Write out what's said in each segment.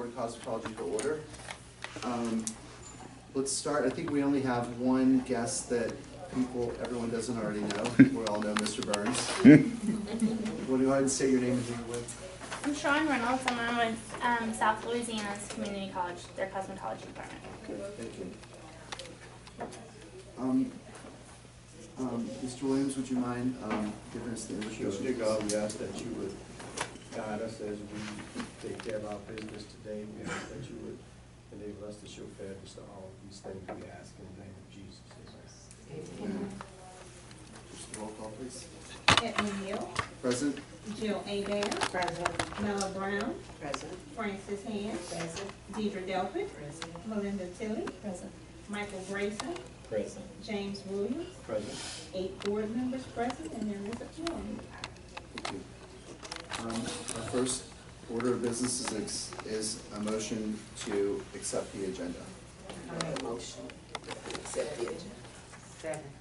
Board of Cosmetology to order. Let's start. I think we only have one guest that everyone doesn't already know. We all know Mr. Burns. Well, go ahead and say your name and who you're with. I'm Sean Reynolds, and I'm with South Louisiana's Community College, their cosmetology department. Okay, thank you. Mr. Williams, would you mind giving us the introduction? Dear God, we ask that you would guide us as we take care of our business today. We ask that you would enable us to show fairness to all of these things we ask in the name of Jesus. Amen. Just a roll call, please. Edmund Hill. Present. Jill Adair. Present. Mella Brown. Present. Francis Hand. Present. Deidre Delpit. Present. Melinda Tilley. Present. Michael Grayson. Present. James Williams. Present. 8 board members present, and there is a quorum. Thank you. Our first order of business is a motion to accept the agenda. I make a motion. Accept the agenda. Second.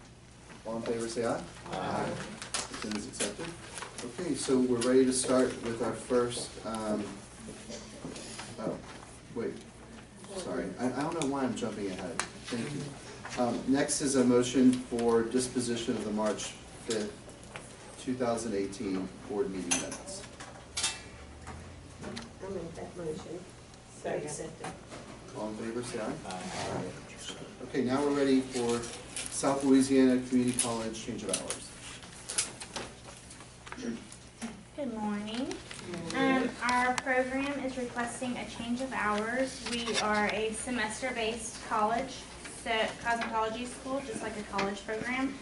All in favor, say aye. Aye. Agenda is accepted. Okay, so we're ready to start with our first, oh, wait, sorry. I don't know why I'm jumping ahead. Thank you. Next is a motion for disposition of the March 5th, 2018 board meeting minutes. I make that motion. Second. All in favor, say aye. Aye. Okay, now we're ready for South Louisiana Community College change of hours. Good morning. Our program is requesting a change of hours. We are a semester-based college, so cosmetology school, just like a college program.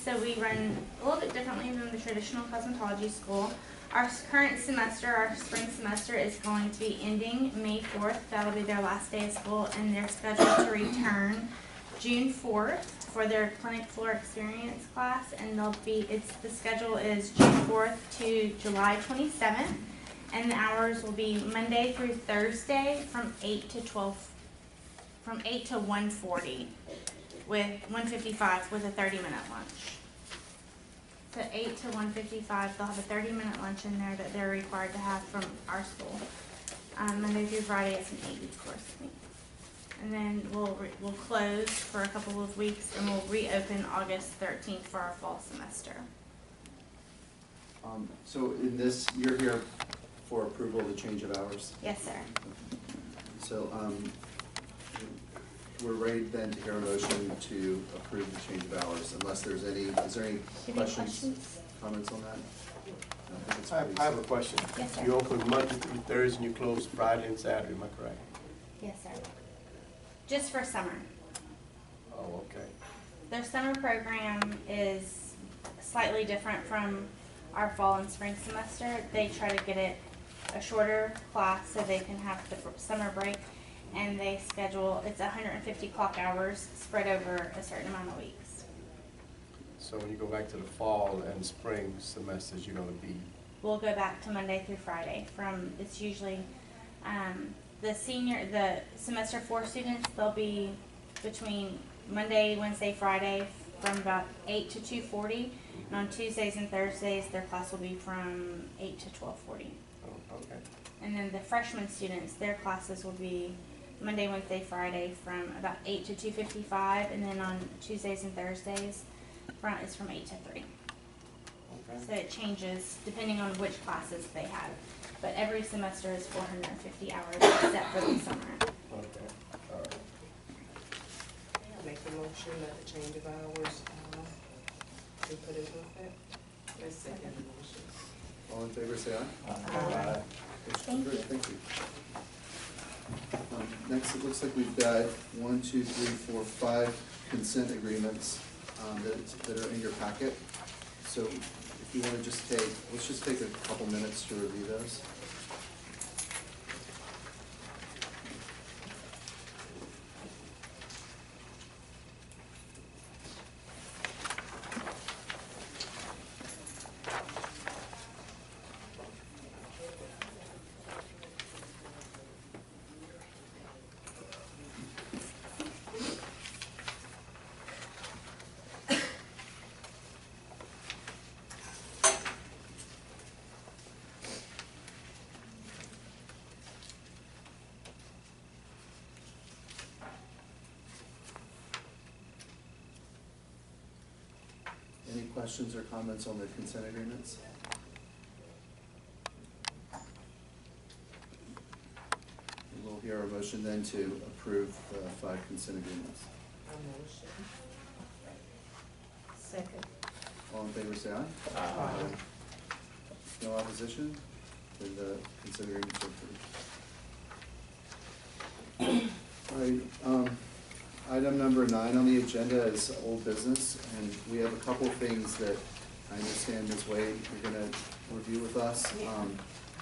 So we run a little bit differently than the traditional cosmetology school. Our current semester, our spring semester, is going to be ending May 4th. That'll be their last day of school, and they're scheduled to return June 4th for their clinic floor experience class, and the schedule is June 4th to July 27th, and the hours will be Monday through Thursday from 8 to 1:40 with 1:55 with a 30-minute lunch. So 8 to 1:55, they'll have a 30-minute lunch in there that they're required to have from our school. Monday through Friday, it's an 8-week course. And then we'll close for a couple of weeks, and we'll reopen August 13th for our fall semester. So in this, you're here for approval of the change of hours? Yes, sir. So we're ready then to hear a motion to approve the change of hours, unless is there any questions, comments on that? I think it's pretty I have a question. Yes, sir. You open Monday through Thursday and you close Friday and Saturday, am I correct? Yes, sir. Just for summer. Oh, okay. Their summer program is slightly different from our fall and spring semester. They try to get it a shorter class so they can have the summer break, and they schedule, it's 150 clock hours spread over a certain amount of weeks. So when you go back to the fall and spring semesters, you're going to be... We'll go back to Monday through Friday it's usually, the semester 4 students, they'll be between Monday, Wednesday, Friday from about 8 to 2:40, and on Tuesdays and Thursdays, their class will be from 8 to 12:40. Oh, okay. And then the freshman students, their classes will be Monday, Wednesday, Friday from about 8 to 2:55, and then on Tuesdays and Thursdays, it's from 8 to 3. Okay. So it changes depending on which classes they have. But every semester is 450 hours except for the summer. Okay. All right. I make the motion that the change of hours be put into effect. I second the motion. All in favor, say aye. Aye. Thank you. Thank you. Next, it looks like we've got 1, 2, 3, 4, 5 consent agreements that are in your packet. So if you want to let's just take a couple minutes to review those. questions or comments on the consent agreements? We'll hear a motion then to approve the 5 consent agreements. A motion. Second. All in favor, say aye. Aye. No opposition? Then the consent agreements are approved. All right, item number 9 on the agenda is old business, and we have a couple of things that I understand Ms. Wade, you're gonna review with us.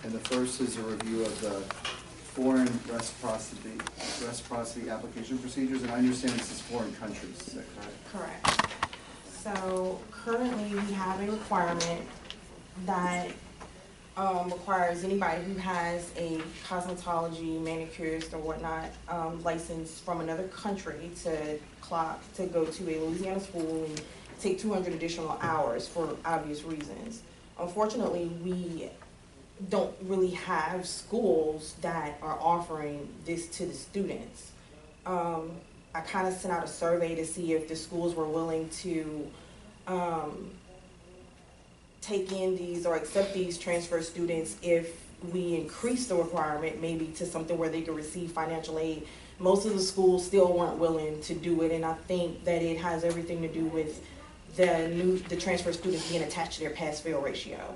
And the first is a review of the foreign reciprocity application procedures, and I understand this is foreign countries, is that correct? Correct. So currently we have a requirement that requires anybody who has a cosmetology, manicurist or whatnot license from another country to go to a Louisiana school and take 200 additional hours for obvious reasons. Unfortunately, we don't really have schools that are offering this to the students. I kind of sent out a survey to see if the schools were willing to take in these or accept these transfer students if we increase the requirement maybe to something where they could receive financial aid. Most of the schools still weren't willing to do it, and I think that it has everything to do with the transfer students being attached to their pass-fail ratio.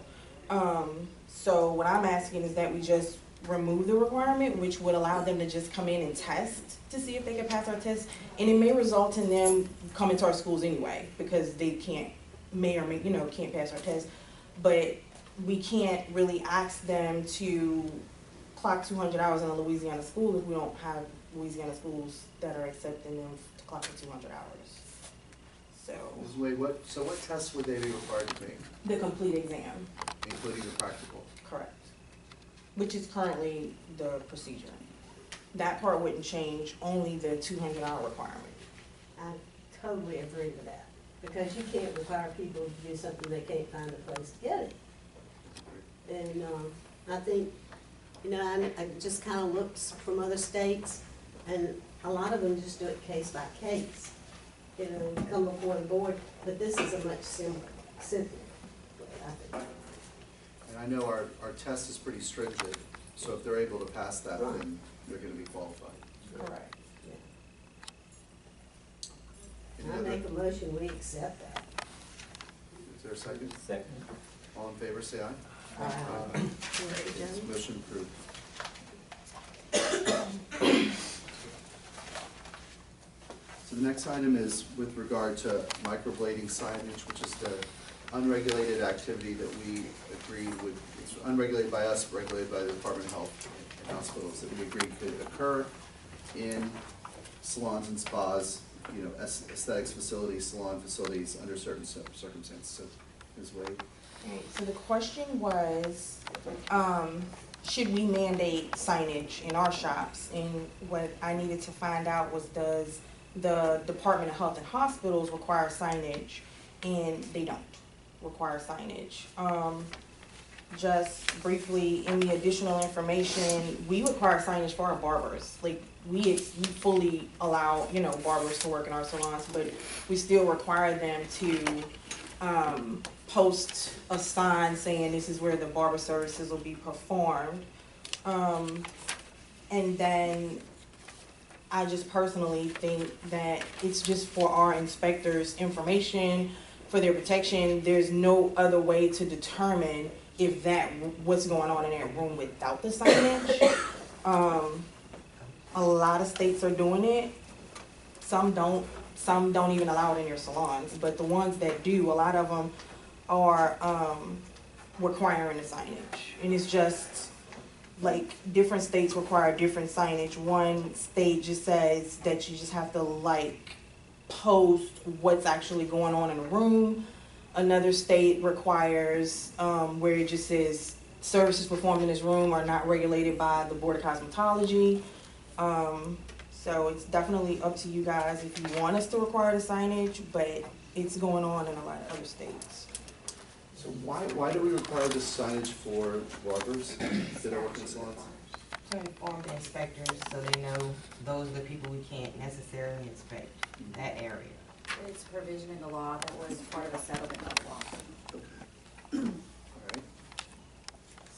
So what I'm asking is that we just remove the requirement, which would allow them to just come in and test to see if they can pass our test, and it may result in them coming to our schools anyway because they can't pass our test. But we can't really ask them to clock 200 hours in a Louisiana school if we don't have Louisiana schools that are accepting them to clock the 200 hours. So Ms. Wade, what tests would they be required to take, the complete exam, including the practical? correct, which is currently the procedure. That part wouldn't change, only the 200-hour requirement. I totally agree with that, because you can't require people to do something they can't find a place to get it. And I think, I just kind of looked from other states, and a lot of them just do it case by case. You come before the board, but this is a much simpler, I think. And I know our test is pretty stringent, so if they're able to pass that, then they're gonna be qualified. Correct. Any I other- make a motion, we accept that. Is there a second? Second. All in favor, say aye. Aye. This motion approved. So the next item is with regard to microblading signage, which is the unregulated activity that we agreed with. It's unregulated by us, but regulated by the Department of Health and Hospitals, that we agreed could occur in salons and spas, aesthetics facilities, salon facilities under certain circumstances. So, Ms. Wade? Right, so the question was, should we mandate signage in our shops? And what I needed to find out was, does the Department of Health and Hospitals require signage? And they don't require signage. Just briefly, in the additional information, we require signage for our barbers. Like, we fully allow, barbers to work in our salons, but we still require them to post a sign saying this is where the barber services will be performed. And then I just personally think that it's just for our inspectors' information, for their protection. There's no other way to determine if what's going on in that room without the signage. A lot of states are doing it. Some don't even allow it in their salons, but the ones that do, a lot of them are requiring the signage. And it's just like different states require different signage. One state just says that you just have to post what's actually going on in the room. Another state requires where it just says services performed in this room are not regulated by the Board of Cosmetology. So it's definitely up to you guys if you want us to require the signage, but it's going on in a lot of other states. So why do we require this signage for barbers that are working in salons? To inform the inspectors so they know those are the people we can't necessarily inspect that area. It's a provision in the law that was part of a settlement of law. Okay. All right.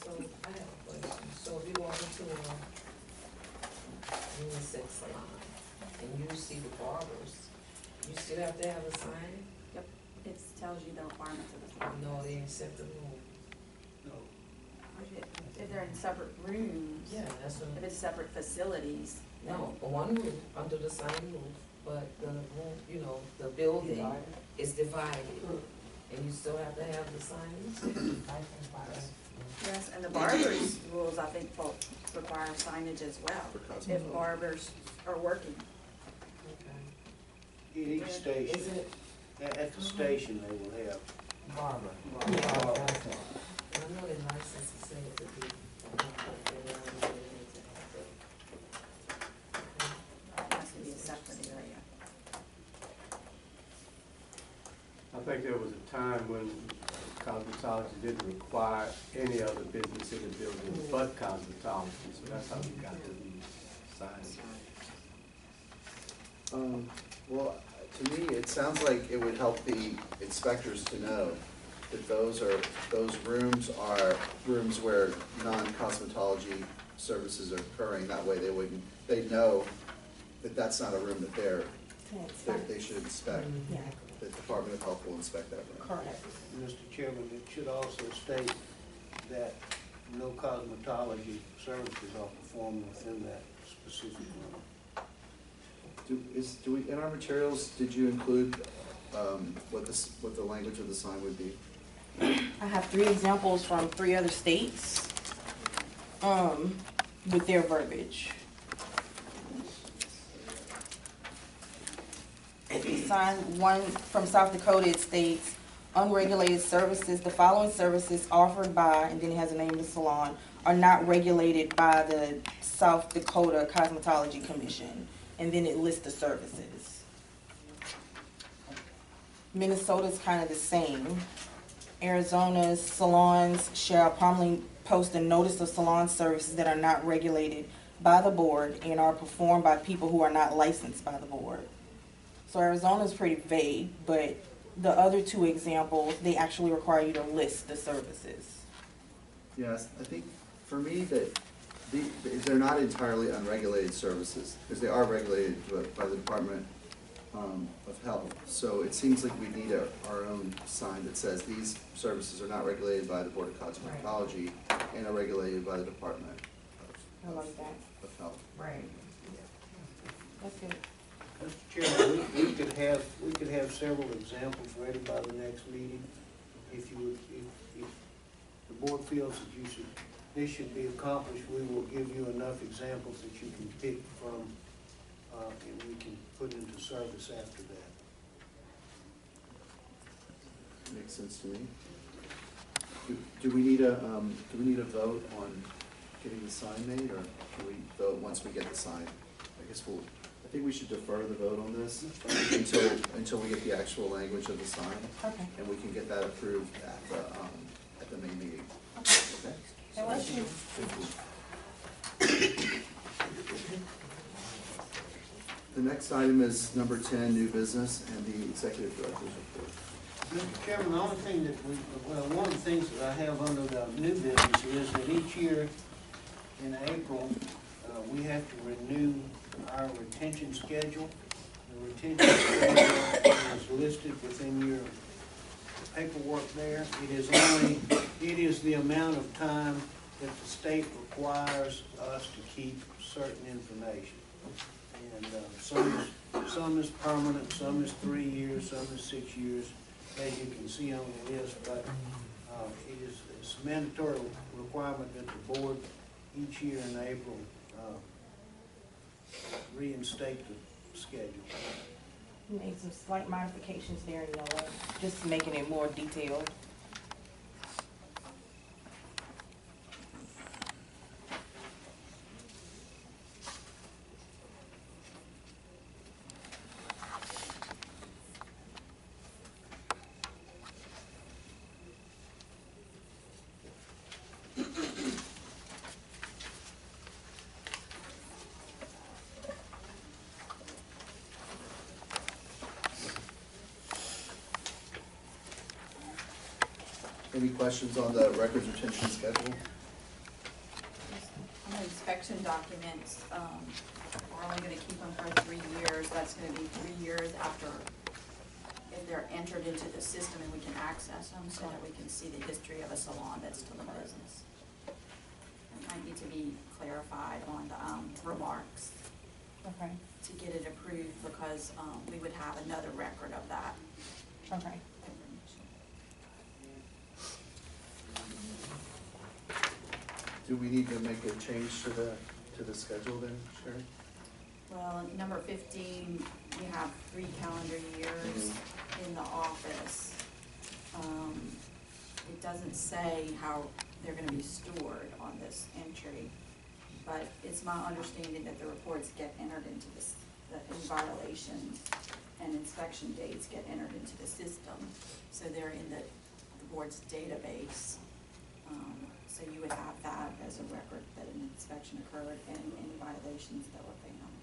So I have a question. So if you walk into a unisex salon and you see the barbers, you still have to have a sign? Yep, it tells you the requirements of the law. No, they ain't set the rule. If they're in separate rooms, Yeah, that's what. if it's separate facilities. then- No, one roof, under the same roof, but the room, you know, the building is divided. And you still have to have the signs? Yes, and the barber's rules, I think, require signage as well, For cosmetology. if barbers are working. Okay. At each station, Is it, at the station, they will have barber? barber. I know the license is said to be. It has to be a separate area. I think there was a time when cosmetology didn't require any other business in the building but cosmetology, so that's how we got to these signs. Well, to me, it sounds like it would help the inspectors to know that those rooms are rooms where non-cosmetology services are occurring. That way they'd know that that's not a room that they should inspect. Yeah, The Department of Health will inspect that room. correct. Mr. Chairman, it should also state that no cosmetology services are performed within that specific room. Do we, in our materials, did you include, what the language of the sign would be? I have 3 examples from 3 other states, with their verbiage. The sign, one from South Dakota, it states, unregulated services, the following services offered by, and then it has a name of the salon, are not regulated by the South Dakota Cosmetology Commission, and then it lists the services. Minnesota's kind of the same. Arizona's salons shall promptly post a notice of salon services that are not regulated by the board and are performed by people who are not licensed by the board. So Arizona's pretty vague, but the other 2 examples, they actually require you to list the services. Yes, I think for me that they're not entirely unregulated services, because they are regulated by the Department of Health. So it seems like we need our own sign that says these services are not regulated by the Board of Cosmetology and are regulated by the Department I like that. of Health. Right. That's good. Mr. Chairman, we could have several examples ready by the next meeting. If the board feels that this should be accomplished, we will give you enough examples that you can pick from, and we can put into service after that. Makes sense to me. Do we need a vote on getting the sign made, or can we vote once we get the sign? I think we should defer the vote on this until we get the actual language of the sign. Okay. And we can get that approved at the main meeting. Okay? Unless you, The next item is number 10, new business, and the executive director's report. Mr. Chairman, the only thing that one of the things that I have under the new business is that each year in April, we have to renew our retention schedule. The retention schedule is listed within your paperwork there. It is the amount of time that the state requires us to keep certain information. And some is permanent, some is 3 years, some is 6 years, as you can see on the list, but it's a mandatory requirement that the board each year in April reinstate the schedule. made some slight modifications there in yellow, just making it more detailed. Any questions on the records retention schedule? On the inspection documents, we're only gonna keep them for 3 years. That's gonna be 3 years after, if they're entered into the system and we can access them so that we can see the history of a salon that's still in business. It might need to be clarified on the remarks Okay, to get it approved because we would have another record of that okay. information. Do we need to make a change to the schedule then, Sherry? Well, number 15, we have 3 calendar years in the office. It doesn't say how they're gonna be stored on this entry, but it's my understanding that the reports get entered into this, the violations and inspection dates get entered into the system, so they're in the board's database. So you would have that as a record that an inspection occurred and any violations that were found.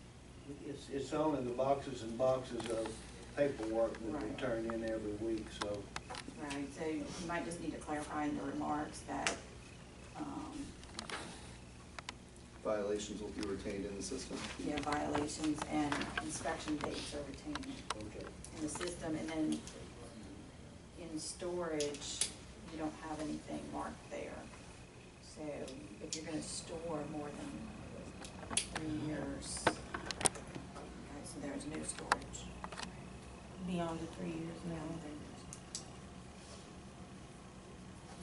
It's only the boxes and boxes of paperwork that we Right. turn in every week, so. Right, so you might just need to clarify in the remarks that, Violations will be retained in the system. yeah, violations and inspection dates are retained Okay. in the system, and then in storage, you don't have anything marked there. So if you're gonna store more than 3 years, okay, so there's no storage. Beyond the 3 years now.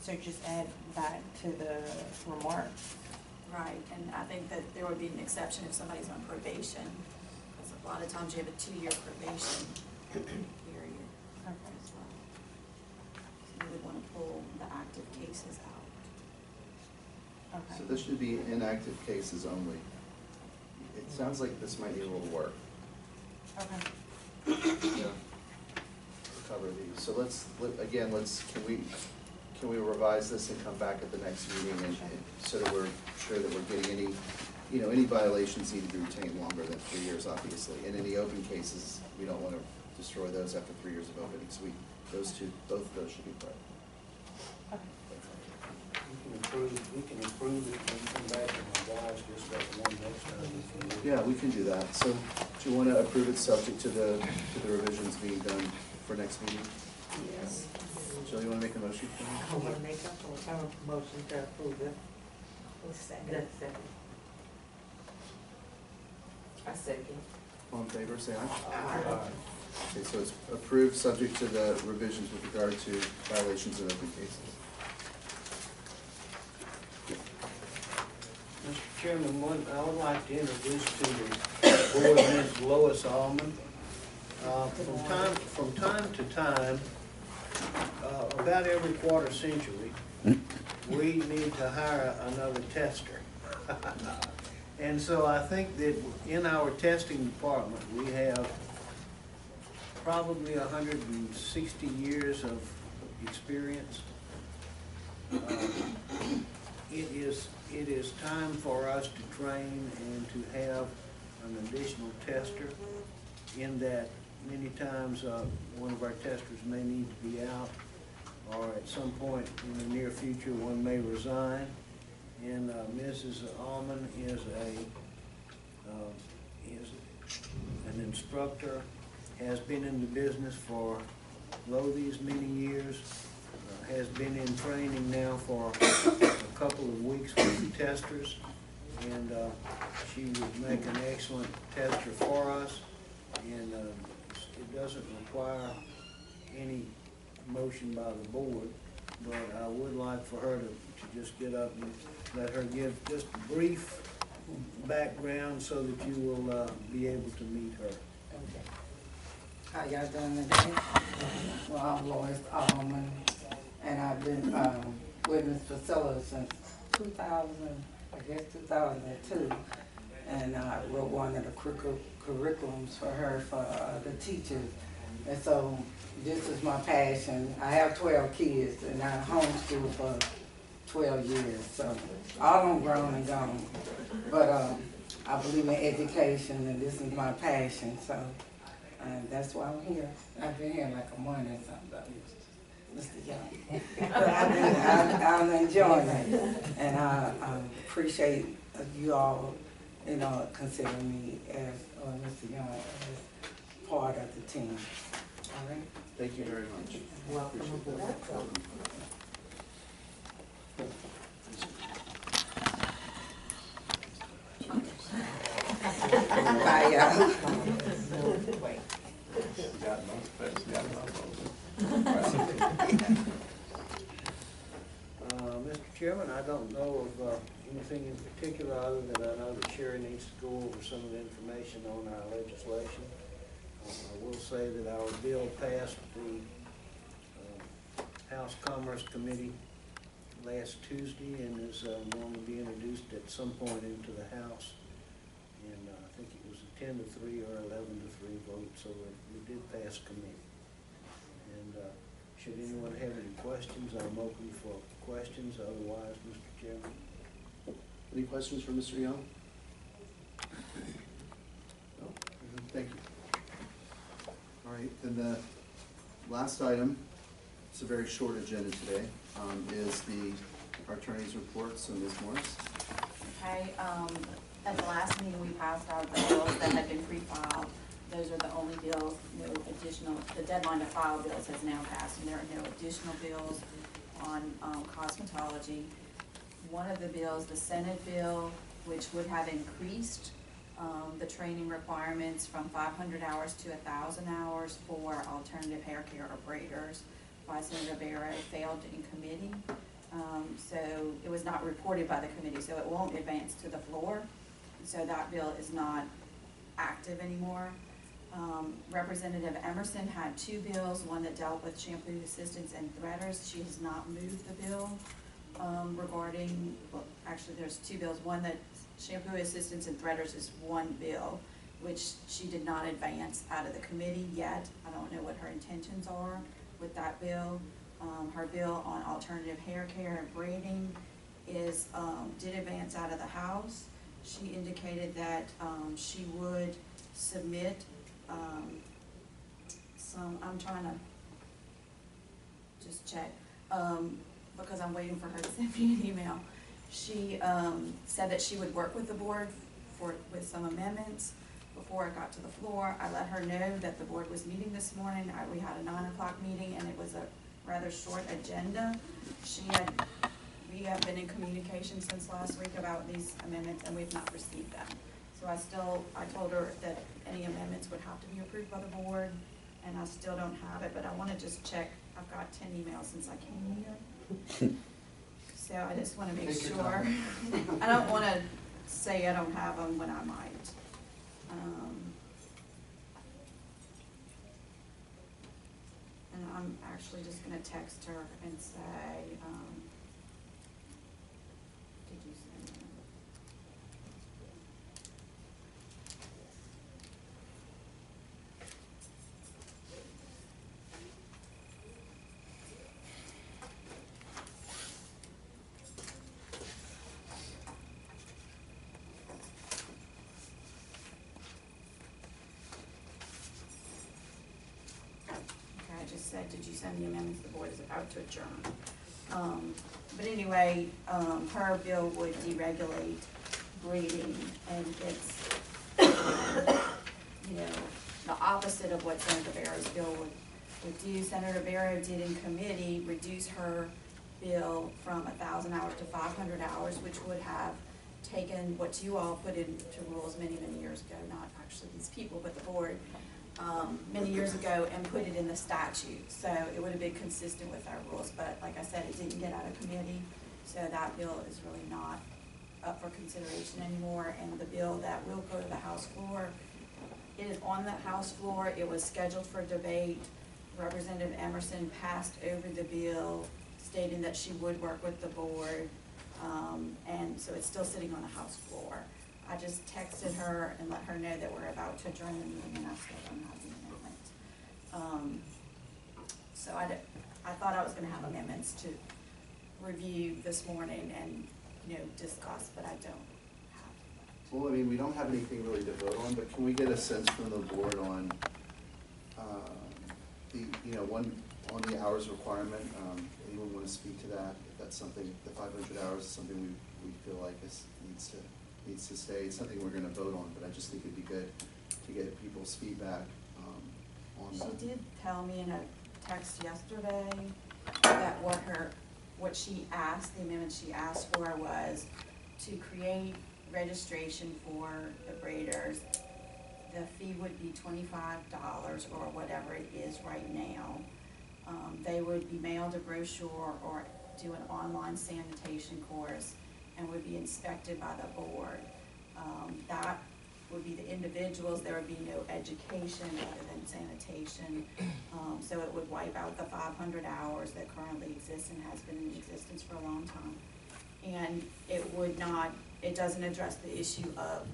So just add that to the remarks. Right, and I think that there would be an exception if somebody's on probation, because a lot of times you have a 2-year probation period as well. So you would want to pull the active cases out. Okay. So this should be inactive cases only. It sounds like this might need a little work. Okay. Yeah. To cover these. So can we revise this and come back at the next meeting and so that we're sure that we're getting any violations need to be retained longer than 3 years, obviously. And any open cases, we don't want to destroy those after 3 years of opening. So both of those should be put. We can improve it and come back and revise just that one next time if you would. Yeah, we can do that. So do you want to approve it subject to the revisions being done for next meeting? Yes. Jill, you want to make a motion for I me? want to make a motion to approve it. Second. I second. All in favor, say aye. Aye. Okay, so it's approved subject to the revisions with regard to violations of open cases. Mr. Chairman, I would like to introduce to the board Ms. Lois Allman. From time to time, about every quarter century, we need to hire another tester. And so I think that in our testing department, we have probably 160 years of experience. It is time for us to train and to have an additional tester, in that many times one of our testers may need to be out, or at some point in the near future one may resign. And Mrs. Allman is an instructor, has been in the business for these many years, has been in training now for a couple of weeks with the testers, and she would make an excellent tester for us. And it doesn't require any motion by the board, but I would like for her to just get up and let her give just a brief background so that you will be able to meet her. Okay. How y'all doing today? Well, I'm Lois Allman, and I've been with this facility since 2002. And I wrote one of the curriculums for her, for the teachers. And so this is my passion. I have 12 kids, and I homeschooled for 12 years. So all of them grown and gone. But I believe in education, and this is my passion. So that's why I'm here. I've been here like a month or something. Mr. Young. I'm enjoying it, and I appreciate you all, considering me as, or Mr. Young as part of the team. All right? Thank you very much. Welcome Appreciate aboard. Bye, y'all. Mr. Chairman, I don't know of anything in particular other than I know that Sherry needs to go over some of the information on our legislation. I will say that our bill passed the House Commerce Committee last Tuesday and is going to be introduced at some point into the House. And I think it was a 10-3 or 11-3 vote, so it did pass committee. And should anyone have any questions, I'm open for questions. Otherwise, Mr. Chairman. Any questions for Mr. Young? No? Thank you. All right, and the last item, it's a very short agenda today, is our attorney's report. So Ms. Morris. Okay, at the last meeting, we passed out the bills that had been pre-filed. Those are the only bills, no additional, the deadline to file bills has now passed, and there are no additional bills on cosmetology. One of the bills, the Senate bill, which would have increased the training requirements from 500 hours to 1,000 hours for alternative hair care or braiders by Senator Barrow, failed in committee. So it was not reported by the committee, so it won't advance to the floor. So that bill is not active anymore. Representative Emerson had two bills, one that dealt with shampoo assistants and threaders. She has not moved the bill regarding, well, actually there's two bills. One that shampoo assistants and threaders is one bill, which she did not advance out of the committee yet. I don't know what her intentions are with that bill. Her bill on alternative hair care and braiding did advance out of the House. She indicated that she would submit I'm trying to just check, because I'm waiting for her to send me an email. She said that she would work with the board with some amendments before it got to the floor. I let her know that the board was meeting this morning. We had a 9 o'clock meeting, and it was a rather short agenda. We have been in communication since last week about these amendments, and we've not received them. So I told her that any amendments would have to be approved by the board, and I still don't have it, but I want to just check. I've got 10 emails since I came here. So I just want to make Take your sure. time. I don't want to say I don't have them when I might. And I'm actually just going to text her and say, did you send them? I just said, did you send the amendments? The board is about to adjourn. But anyway, her bill would deregulate braiding, and it's, the opposite of what Senator Barrow's bill would do. Senator Barrow did in committee reduce her bill from 1,000 hours to 500 hours, which would have taken what you all put into rules many, many years ago, not actually these people, but the board, many years ago, and put it in the statute. So it would have been consistent with our rules, but like I said, it didn't get out of committee, so that bill is really not up for consideration anymore. And the bill that will go to the House floor, it is on the House floor. It was scheduled for debate. Representative Emerson passed over the bill, stating that she would work with the board, and so it's still sitting on the House floor. I just texted her and let her know that we're about to adjourn the meeting, and I still don't have the amendment. So I thought I was gonna have amendments to review this morning and, discuss, but I don't have. Well, I mean, we don't have anything really to vote on, but can we get a sense from the board on, On the hours requirement, anyone want to speak to that? If that's something, the 500 hours is something we feel like needs to stay. It's something we're going to vote on, but I just think it'd be good to get people's feedback on that. She did tell me in a text yesterday that what she asked, the amendment she asked for was to create registration for the braiders. The fee would be $25 or whatever it is right now. They would be mailed a brochure or do an online sanitation course and would be inspected by the board. That would be the individuals. There would be no education other than sanitation. So it would wipe out the 500 hours that currently exist and has been in existence for a long time. And it doesn't address the issue of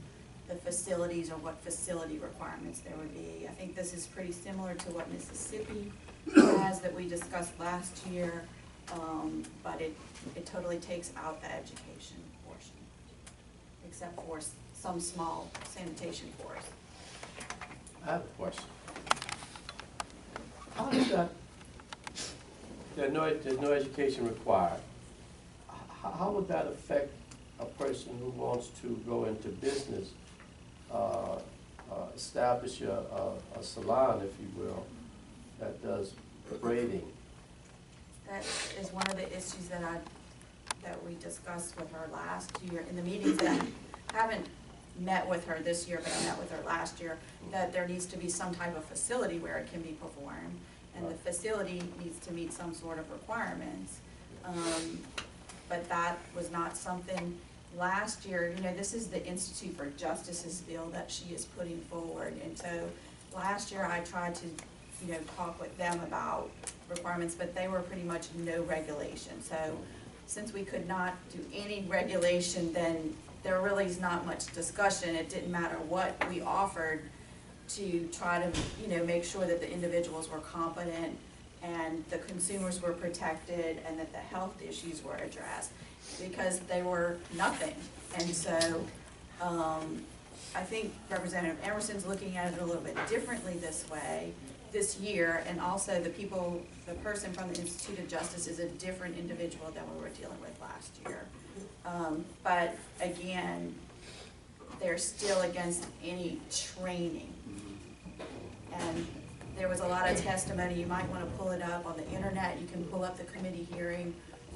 the facilities or what facility requirements there would be. I think this is pretty similar to what Mississippi has that we discussed last year, but it totally takes out the education portion, except for some small sanitation course. I have a question. How does that, there's no education required. How would that affect a person who wants to go into business, establish a salon, if you will, that does braiding? That is one of the issues that we discussed with her last year in the meetings that I haven't met with her this year, but I met with her last year, that there needs to be some type of facility where it can be performed, and the facility needs to meet some sort of requirements. But that was not something last year. You know, this is the Institute for Justice's bill that she is putting forward, and so last year I tried to, you know, talk with them about requirements, but they were pretty much no regulation. So since we could not do any regulation, then there really is not much discussion. It didn't matter what we offered to try to, you know, make sure that the individuals were competent and the consumers were protected and that the health issues were addressed, because they were nothing. And so I think Representative Emerson's looking at it a little bit differently this year, and also the person from the Institute of Justice is a different individual than we were dealing with last year. But again, they're still against any training. And there was a lot of testimony. You might want to pull it up on the internet. You can pull up the committee hearing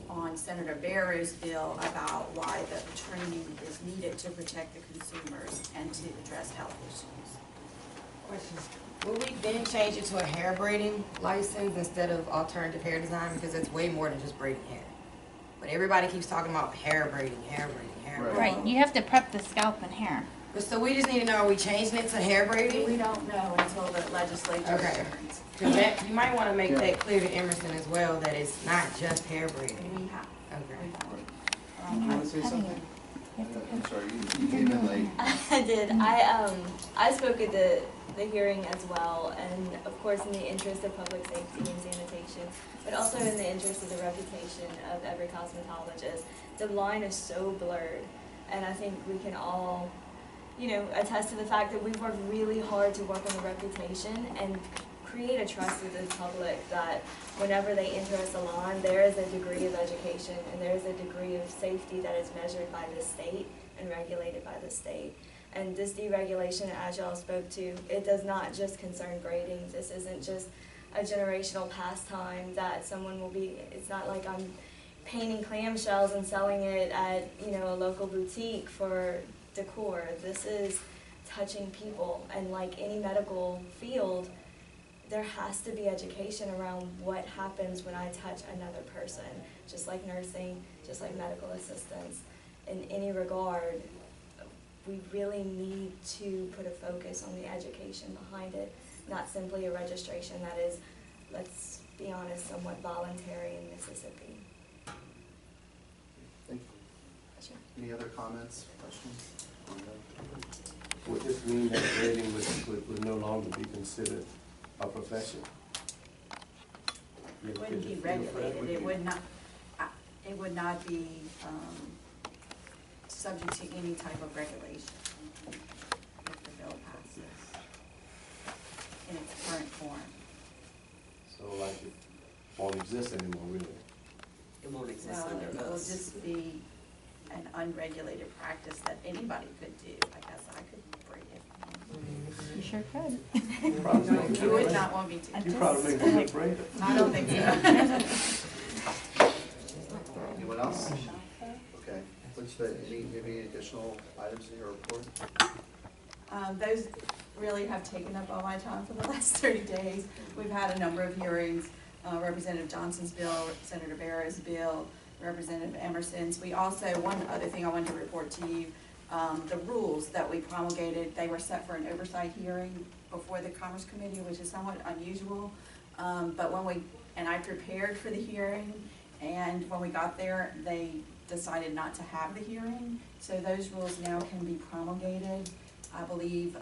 on Senator Barrow's bill about why the training is needed to protect the consumers and to address health issues. Questions? Will we then change it to a hair braiding license instead of alternative hair design? Because it's way more than just braiding hair. But everybody keeps talking about hair braiding, hair braiding, hair braiding. Right, you have to prep the scalp and hair. But so we just need to know, are we changing it to hair braiding? We don't know until the legislature Okay. returns. Because that, you might want to make that clear to Emerson as well, that it's not just hair braiding. We have. Okay. You want to say something? I'm sorry, you came in late. I did. I spoke at the hearing as well, and of course in the interest of public safety and sanitation, but also in the interest of the reputation of every cosmetologist. The line is so blurred, and I think we can all, you know, attest to the fact that we've worked really hard to work on the reputation and create a trust with the public that whenever they enter a salon, there is a degree of education and there is a degree of safety that is measured by the state and regulated by the state. And this deregulation, as y'all spoke to, it does not just concern grading. This isn't just a generational pastime that someone will be, it's not like I'm painting clamshells and selling it at, you know, a local boutique for decor. This is touching people, and like any medical field, there has to be education around what happens when I touch another person, just like nursing, just like medical assistance. In any regard, we really need to put a focus on the education behind it, not simply a registration that is, let's be honest, somewhat voluntary in Mississippi. Thank you. Sure. Any other comments, questions? Would this mean that braiding would no longer be considered a profession? It wouldn't be regulated. It would not be subject to any type of regulation if the bill passes in its current form. So like exist anymore, really. It won't exist No, under it will us. just be an unregulated practice that anybody could do. I guess I could braid it. You sure could. You probably make a You would good- not want me to. You probably make a good braider. I don't think so. Anyone else? Okay, what's the, any additional items in your report? Those really have taken up all my time for the last 30 days. We've had a number of hearings, Representative Johnson's bill, Senator Barrow's bill, Representative Emerson's. We also, one other thing I wanted to report to you, the rules that we promulgated, they were set for an oversight hearing before the Commerce Committee, which is somewhat unusual. But I prepared for the hearing, and when we got there, they decided not to have the hearing. So those rules now can be promulgated, I believe.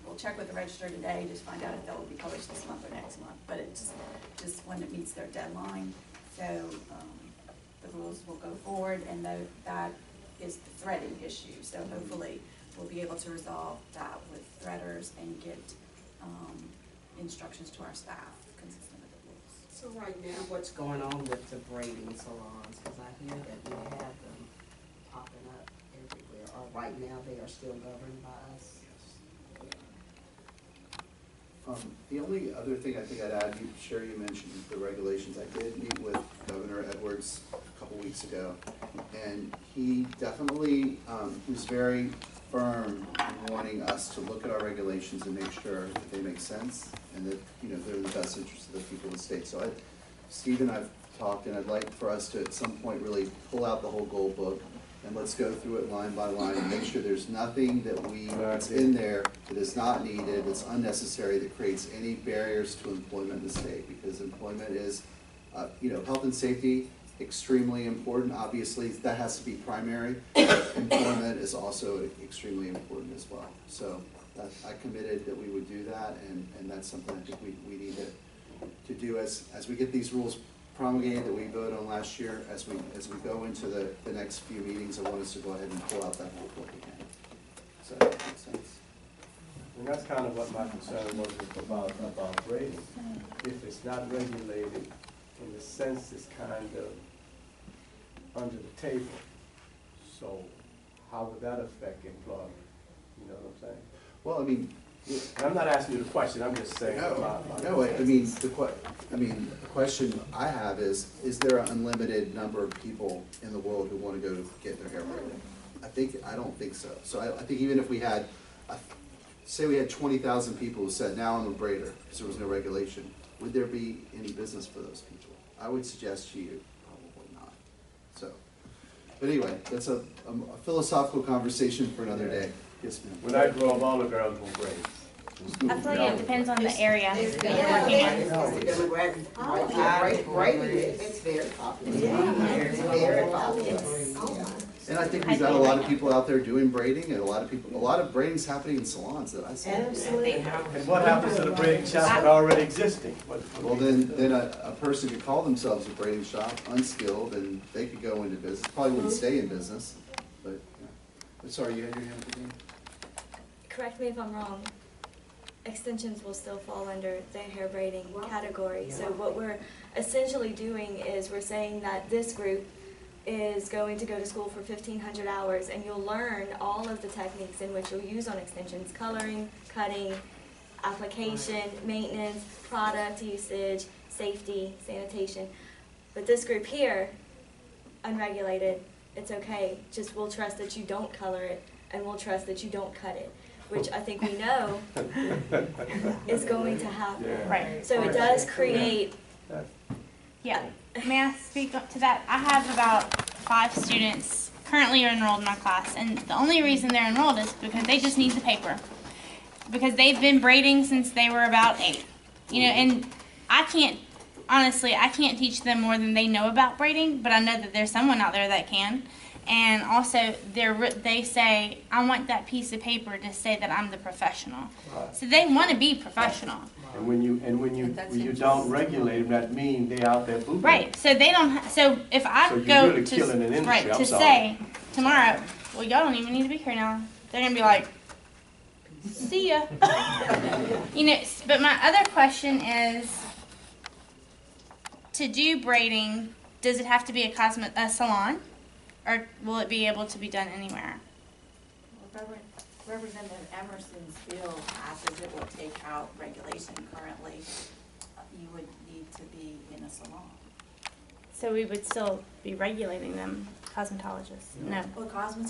We'll check with the Register today, just find out if they'll be published this month or next month, but it's just when it meets their deadline. So the rules will go forward, and that is the threading issue. So hopefully we'll be able to resolve that with threaders and get instructions to our staff consistent with the rules. So right now, what's going on with the braiding salons? Because I hear that we have them popping up everywhere. Or right now, they are still governed by us? The only other thing I think I'd add, Sherry, you mentioned the regulations. I did meet with Governor Edwards a couple weeks ago, and he definitely was very firm in wanting us to look at our regulations and make sure that they make sense and that, you know, they're in the best interest of the people of the state. So Steve and I've talked, and I'd like for us to at some point really pull out the whole goal book and let's go through it line by line and make sure there's nothing that's in there that is not needed, that's unnecessary, that creates any barriers to employment in the state. Because employment is, health and safety, extremely important. Obviously, that has to be primary. Employment is also extremely important as well. So I committed that we would do that, and that's something I think we need to do as we get these rules promulgated that we voted on last year. As we go into the next few meetings, I want us to go ahead and pull out that whole book again. Does that make sense? And that's kind of what my concern was about braiding. If it's not regulated, in the sense it's kind of under the table. So how would that affect employment? You know what I'm saying? Well, I mean, and I'm not asking you the question, I'm just saying. The question I have is there an unlimited number of people in the world who want to go to get their hair braided? I don't think so. So I think even if we had, say we had 20,000 people who said, now I'm a braider, because there was no regulation, would there be any business for those people? I would suggest to you, probably not. So, but anyway, that's a philosophical conversation for another day. Yes, ma'am. When I grow up, all the girls will braid. I feel like it depends on the area that you're working in. Braiding, it's very popular. It's very popular. And I think we've got a lot of people out there doing braiding, and a lot of braiding's happening in salons that I see. Absolutely. And what happens to the braiding shop that already existing? Well, then a person could call themselves a braiding shop, unskilled, and they could go into business. Probably wouldn't stay in business, but, yeah. But sorry, you had your hand up again? Correct me if I'm wrong, extensions will still fall under the hair braiding category. So what we're essentially doing is we're saying that this group is going to go to school for 1,500 hours, and you'll learn all of the techniques in which you'll use on extensions: coloring, cutting, application, maintenance, product usage, safety, sanitation. But this group here, unregulated, it's okay. Just we'll trust that you don't color it, and we'll trust that you don't cut it, which I think we know is going to happen. Yeah. Right. So it does create. Yeah. May I speak up to that? I have about 5 students currently are enrolled in my class, and the only reason they're enrolled is because they just need the paper. Because they've been braiding since they were about 8. And I can't teach them more than they know about braiding, but I know that there's someone out there that can. And also, they say, I want that piece of paper to say that I'm the professional. Right. So they want to be professional. And when you don't regulate them, that means they out there bootlegging. Right. So they don't. So if I So you're go really killing an industry. I'm to sorry. say tomorrow, well, y'all don't even need to be here now. They're gonna be like, see ya. But my other question is, to do braiding, does it have to be a salon? Or will it be able to be done anywhere? Representative Emerson's bill passes, it will take out regulation currently. You would need to be in a salon. So we would still be regulating them, cosmetologists? No. Well,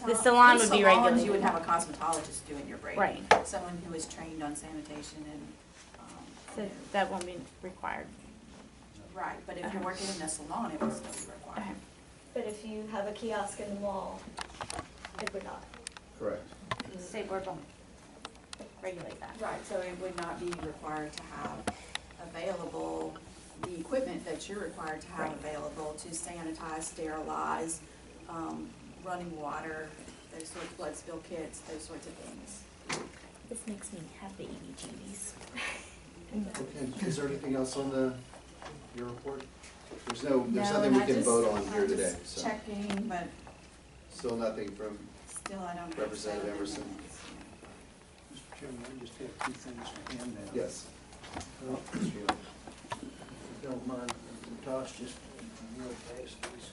The salon would be salons, regulated. you would have a cosmetologist doing your braiding. Right. Someone who is trained on sanitation and, So that won't be required. right, but if you're working in a salon, it will still be required. Okay. But if you have a kiosk in the mall, it would not. Correct. The state board won't regulate that. Right, so it would not be required to have available the equipment that you're required to have Right. available to sanitize, sterilize, running water, those sorts of blood spill kits, those sorts of things. This makes me have the EBGBs. Okay, is there anything else on your report? There's nothing and we I can just- vote on here I'm today, just so. checking, but Still nothing from, still I don't have. Representative seven Emerson. minutes. Mr. Chairman, I just have two things to hand out. yes. If you don't mind, Tosh, just real fast, please.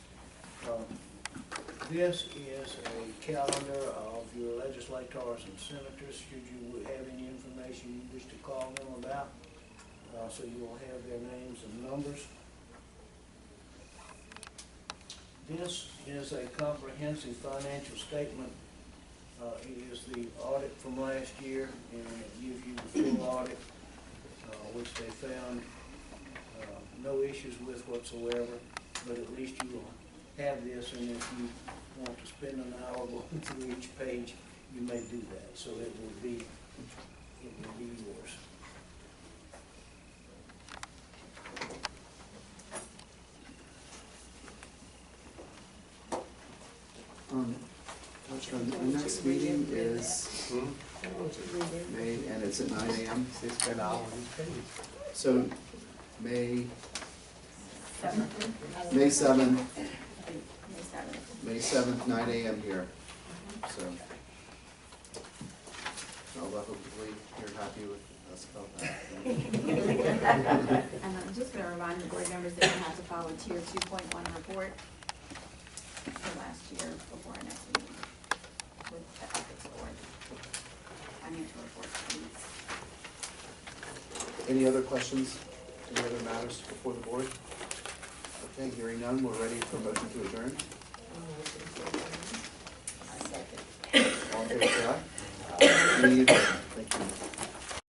This is a calendar of your legislators and senators, should you have any information you wish to call them about. So you will have their names and numbers. This is a comprehensive financial statement. It is the audit from last year, and it gives you the full audit, which they found no issues with whatsoever, but at least you will have this, and if you want to spend an hour going through each page, you may do that, so it will be yours. The next meeting is May, and it's at 9 a.m. So, May 7th, May 7th, 9 a.m. here, so. Hopefully you're happy with us about that. And I'm just gonna remind the board members that you have to file a tier 2.1 report for last year before our next meeting with the ethics board. Financial report, please. Any other questions, any other matters before the board? Okay, hearing none, we're ready for a motion to adjourn. All in favor, say aye. Any- Thank you.